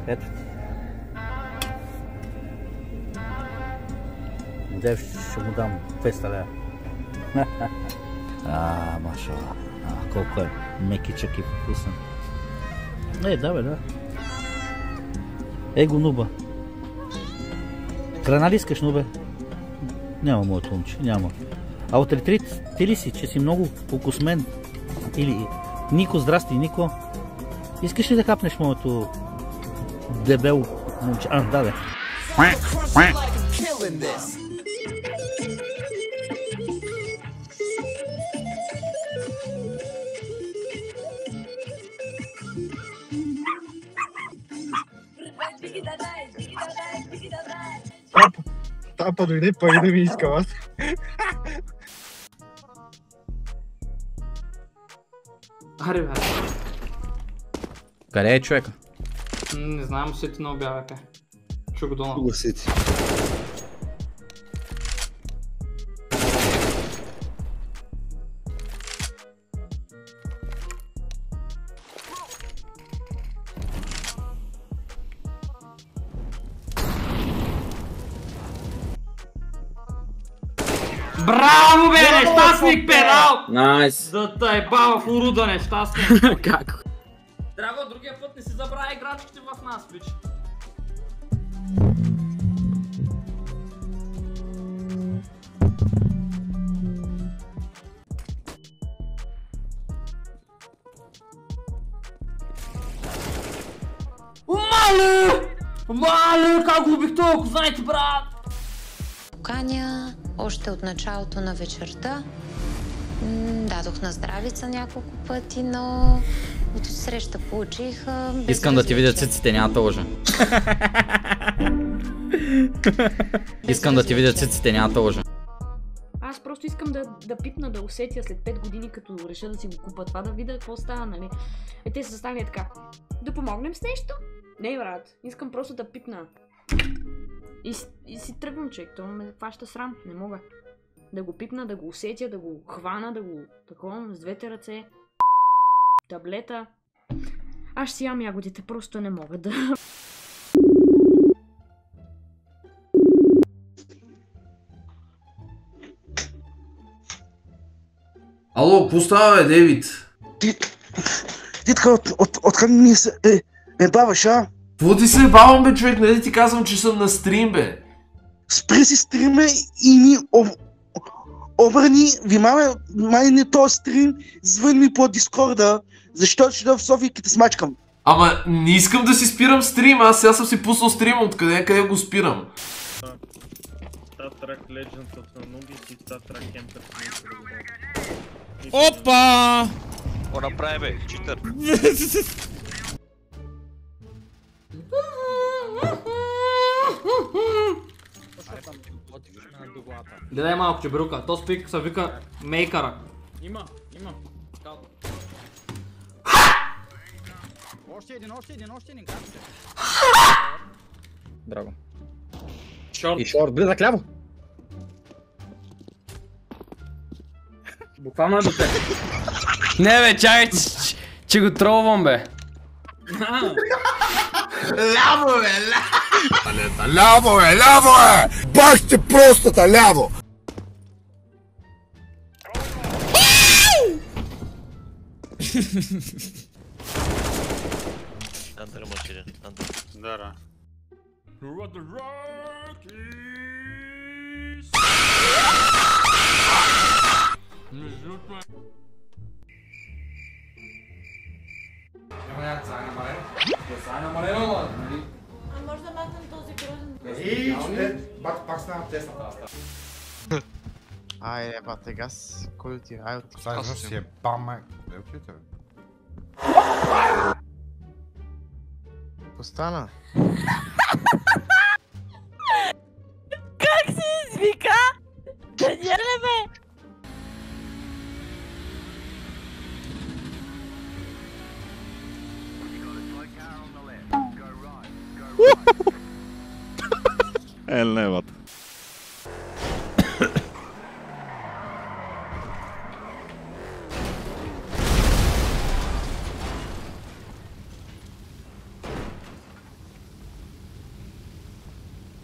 Ето ти. Дев ще му дам 200 лева. Машала. Колко е мекичък и вкусен. Да бе, да. Го, Нуба. Храна ли искаш, Нубе? Няма, моето момче, няма. А от ретрит ти ли си, че си много покусмен? Или Нико, здрасти, Нико. Искаш ли да хапнеш моето дебело момче? Да, бе. Тапа дойде пари да ми иска вас. Аре, бе. Къде е човека? Не знам, усети на обявяка. Чу го дома. Усети. Браво, бе, нещастник педал! Найс! Да те бава в уруда, нещастник. Как? Драго, другия път не си забравя играчките в нас, пич. Мале, как го убих толкова, знаете, брат? Поканя още от началото на вечерта. Дадох на здравица няколко пъти, но от среща получих... Искам да ти видя циците, няма да лъжа. Искам да ти видя циците, няма да лъжа. Аз просто искам да пипна, да усетя след 5 години, като реша да си го купа това, да видя какво става, нали? Те са станали така. Да помогнем с нещо? Не, брат. Искам просто да пипна. И си тръгвам, човек. Това ме хваща срам. Не мога. Да го пипна, да го усетя, да го хвана, да го таковам с двете ръце. Таблета. Аз си ям ягодите, просто не мога да... Ало, какво става, бе, Дейвид? Ти така откъде ми ме баваш, а? Какво ти се бавам, бе, човек? Нали ти казвам, че съм на стрим, бе? Спри си стрима и ми обърни, май не този стрим, звъни ми по Дискорда, защото ще дойда в София и те смачкам. Ама не искам да си спирам стрим, аз сега съм си пуснал стрима, откъде го спирам? Star Trek Legends of Anubis и Star Trek Campers. Опа! Какво направи, бе? Читър. Гледай малко, чебрука. То спик се вика мейкъра. Има. Още един. Драго. И шорт, близък ляво. Буквално е до теб. Не, бе, чакай, че го тролвам, бе. Ляво, бе, Ляво е! Баште простата, ляво! Андър мъчили, Андър. Дара. А може да махнем този грозен? Пак стана тесната. Айде, бате, газ, кой отива? Ай, отива. Сега си е баме. Де отивате, бе? Остана. Как си извика? Даниеле, бе! Левата.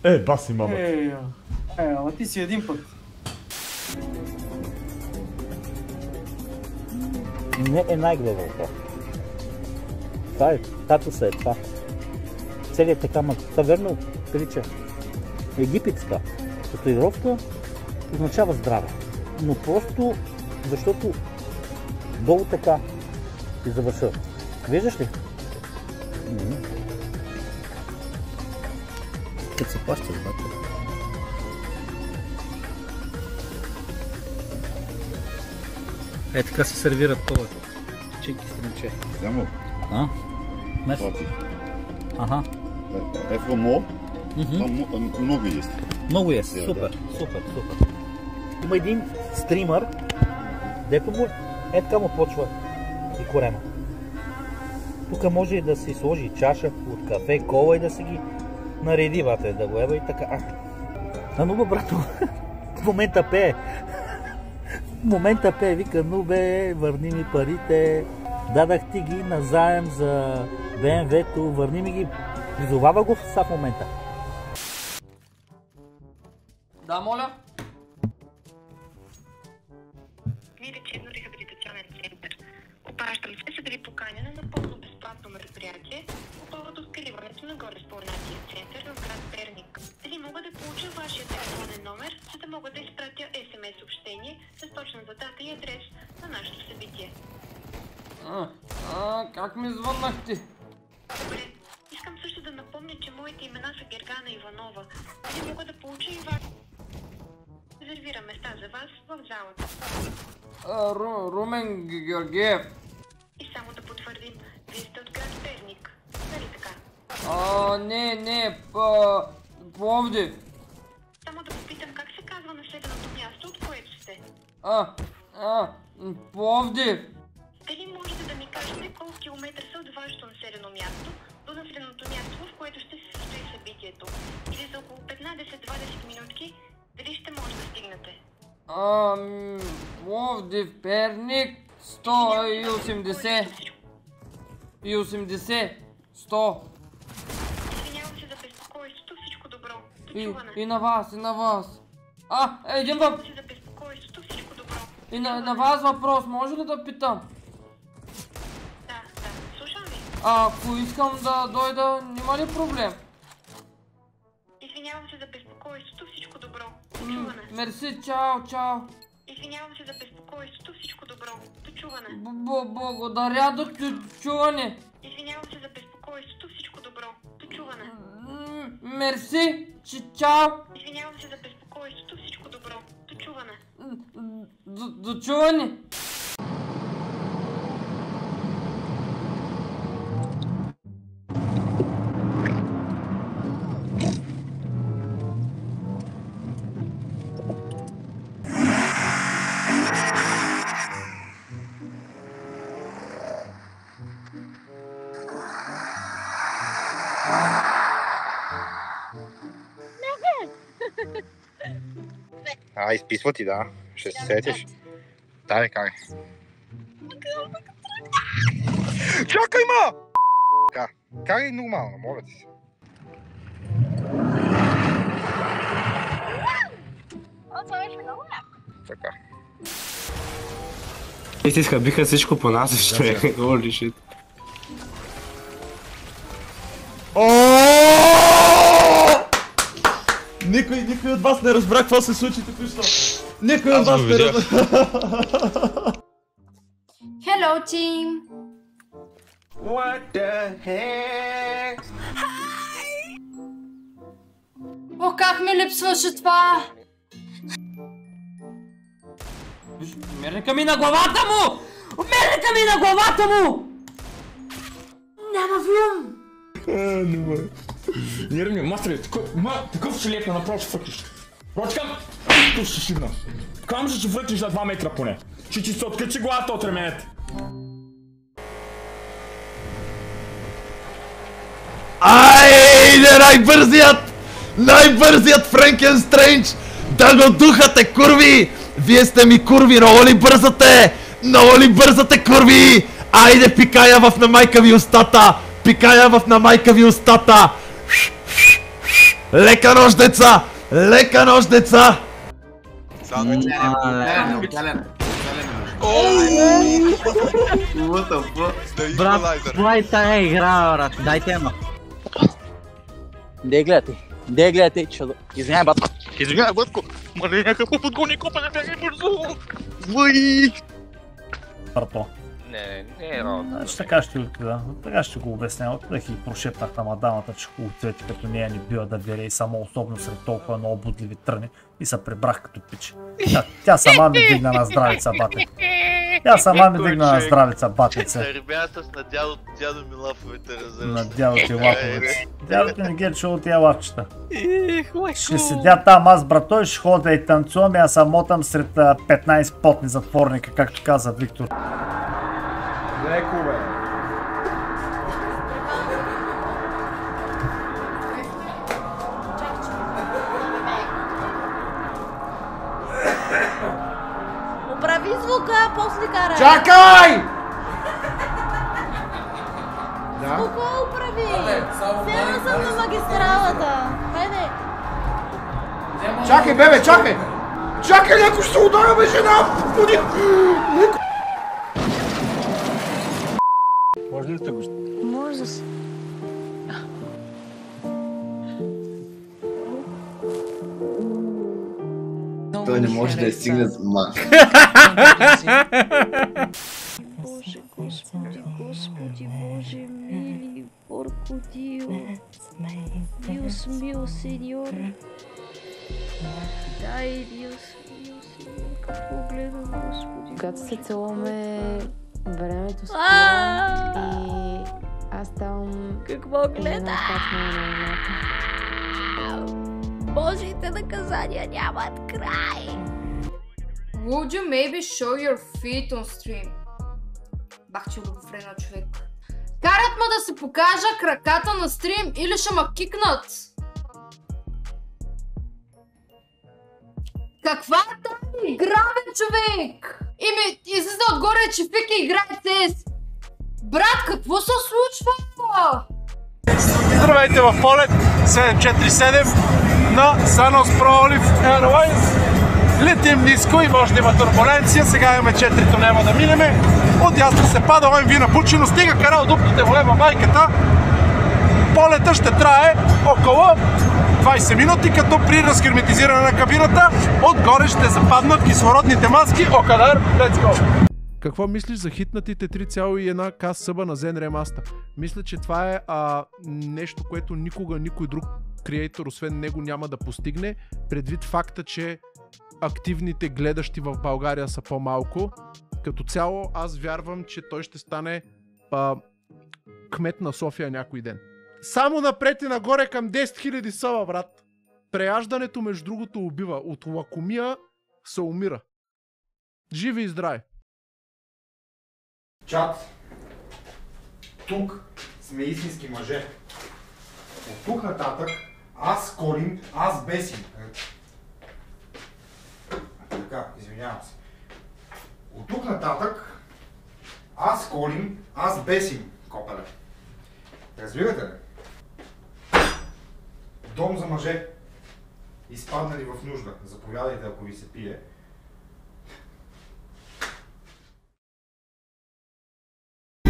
Баси мама. Ама ти си един път. Не е най-главото. Това е, татуса е това. Целият така, верно прилича египетска татуировка, означава здраве. Но просто, защото долу така и завърша. Виждаш ли? Като се плаща, бате. Е, така се сервират това. Чики странче. Вземо. Месо. Ага. Ето много. Много есть. Много есть. Супер. Има един стримър, дето му е така му почва и корема. Тук може и да си сложи чаша от кафе, кола и да си ги нареди, вате, да го ева и така. Нуба, брато, в момента пее. Вика, Нубе, върни ми парите. Дадах ти ги назаем за БМВ-то, върни ми ги. Призовава го в момента. Да, моля. Лечебно-рехабилитационен център. Обаждам се, за да ви поканя на напълно безплатно мероприятие по повод откриването на горе споменатия център в град Перник. Дали мога да получа вашия телефонен номер, за да мога да изпратя SMS съобщение с точната дата и адрес на нашето събитие? Как ми звъннахте? Добре. Искам също да напомня, че моите имена са Гергана Иванова. Дали мога да получа и вас? Резервира места за вас в залата. Румен Георгиев. И само да потвърдим, вие сте от град Перник, нали така? Не, Пловдив. Само да попитам как се казва населеното място, от което сте? Пловдив. Дали можете да ми кажете колко километра са от вашето населено място до населеното място, в което ще се състои събитието? Или за около 15-20 минутки, дали ще може да стигнете? Пловдив, Перник, 180. 100. Извинявам се за безпокойството, всичко добро. Дочуване. И на вас. Един въпрос. Извинявам се за безпокойството, всичко добро. И на вас въпрос, може ли да питам? Да, слушам ви. Ако искам да дойда, няма ли проблем? Извинявам се за безпокойството, всичко добро. Дочуване. Мерси, чао. Извинявам се за безпокойството, всичко добро. Дочуване. Благодаря, дочуване. Извинявам се за безпокойството, всичко добро. Дочуване. Мерси, чао. Извинявам се за безпокойството, всичко добро. Дочуване. Дочуване. Изписва ти, да. Ще се сетиш. Дай, как? Чакай, ма! Как е нормално, моля ти се. Така. Истиска биха всичко по нас, що е. Holy shit. Никой от вас не разбра какво се случи току-що. Никой от вас не разбра. Hello, team! What the heck? О, как ми липсваше това! Мерника ми на главата му! Няма филм! Нервни, мастери, такъв шлеп направо ще фъркиш. Рочкам, тук ще шибна. Кам ще фъркиш за 2 метра поне. Ще ти се откачи главата от ременете. Айде, най-бързият Франкенстрейндж! Да го духате, курви! Вие сте ми курви, много ли бързате, курви! Айде, пикая в на майка ви устата! Лека нощ, деца! Лека нощ, деца! Брат, това е тая игра, брат. Дайте едно. Де гледате, че... Извиняй, батко. Извиняй, батко. Мале, някакво подгони копа, не бягай бързо. Злъй! Брато. Не е работа. Така ще отида. Така ще го обясня. Отидах и прошепнах на мадамата, че хубавците като нея не бива да бере и само особено сред толкова много будливи тръни и се прибрах като пич. Тя сама ми дигна на здравица, бате. Тя сама ми дигна на здравица, батице. Ребята с на дядо ми лафовете разръща. На дядо ти лафовете. Дядо ти не ги е чул тия лафчета. Ще седя там аз, брато, и ще ходя и танцувам и аз самотам сред 15 потни затворника, както каза Виктор. Леко, бе. Оправи звука, после карай. Чакай! Звука оправи. Сема съм на магистралата. Хайде. Чакай, бебе, чакай! Чакай, леко ще се удара, бе, жена! Леко! Може ли да го... Може да се... Той не може да я стигне за мак. Боже, Господи, Боже, мили, порко Дио. Dios mío, Señor. Дай, Dios mío, Señor, какво гледам, Господи. Когато се целуваме, времето спира и аз ставам... Какво гледам? Божите наказания нямат край. Would you maybe show your feet on stream? Бах, че любофрена човек. Карат ме да се покажа краката на стрим или ще ме кикнат? Каква е тази игра, бе, човек? И ми излиза отгоре, че Фики играе CS. Брат, какво се случва? Здравейте в полет 747 на Sanos Pro Olive Airlines. Летим ниско и може да има турбуленция. Сега имаме 4 тунела да минеме. Отдясно се пада ОМВ на Бучино. Стига карал дупките волева майката. Полета ще трае около 20 минути, като при разхерметизиране на кабината отгоре ще западнат кислородните маски. Окадар, let's go! Какво мислиш за хитнатите 3,1К съба на Zen Remaster? Мисля, че това е нещо, което никога никой друг креатор, освен него, няма да постигне, предвид факта, че активните гледащи в България са по-малко. Като цяло, аз вярвам, че той ще стане кмет на София някой ден. Само напред и нагоре към 10 000 съба, брат. Преяждането, между другото, убива. От лакомия се умира. Живи и здрави! Чат, тук сме истински мъже. От тук нататък аз колим, аз бесим. Така, извинявам се. От тук нататък аз колим, аз бесим, копеле. Разбирате ли? Дом за мъже. Изпаднали в нужда. Заповядайте, ако ви се пие.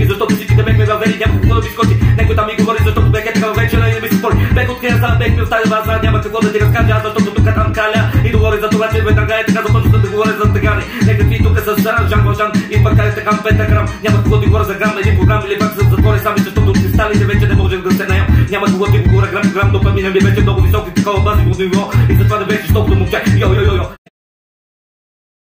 Защото всичките бехме въвели, няма какво да ми скочи. Некой там ми говори, защото бех е така вечера и не ми се спори. Бех от кенза, бех ми остави база, няма какво да ти разкажа, аз защото тук там каля. И говори за това, че веднага е така започва да говоря за тегане. Нека ти тук с Жан Вължан и пък е така пентаграм. Няма какво да говоря за грам, един програм или пак за затвори сами, защото от кристалите вече не можех да се наям. Няма какво да говоря грам, допамина ми вече много високи, такова бази ниво. И затова не беше толкова момче. Йо.